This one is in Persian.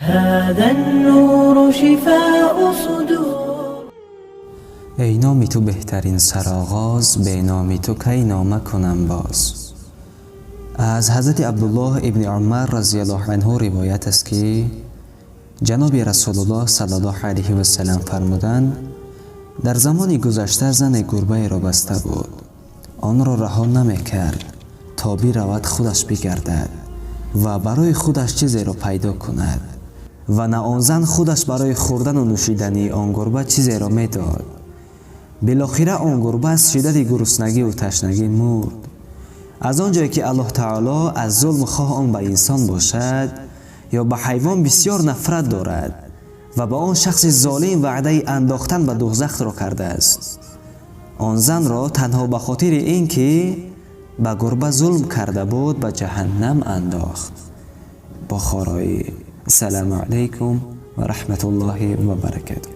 هذا النور شفاء صدور. ای نام تو بهترین سرآغاز، به نام تو کی نامه کنم باز. از حضرت عبدالله ابن عمر رضی الله عنه روایت است که جناب رسول الله صلی الله علیه و سلم فرمودند در زمان گذشته زن گربه را بسته بود، آن را رها نمی کرد تا برود خودش بگردد و برای خودش چیزی را پیدا کند و نه آن زن خودش برای خوردن و نوشیدنی آن گربه چیزی را می داد. بالاخره آن گربه از شدت گرسنگی و تشنگی مرد. از آنجایی که الله تعالی از ظلم خواه آن به انسان باشد یا به حیوان بسیار نفرت دارد و به آن شخص ظالم وعده انداختن به دوزخ را کرده است. آن زن را تنها به خاطر اینکه به گربه ظلم کرده بود به جهنم انداخت. بخاری. السلام علیکم و رحمت الله و برکاته.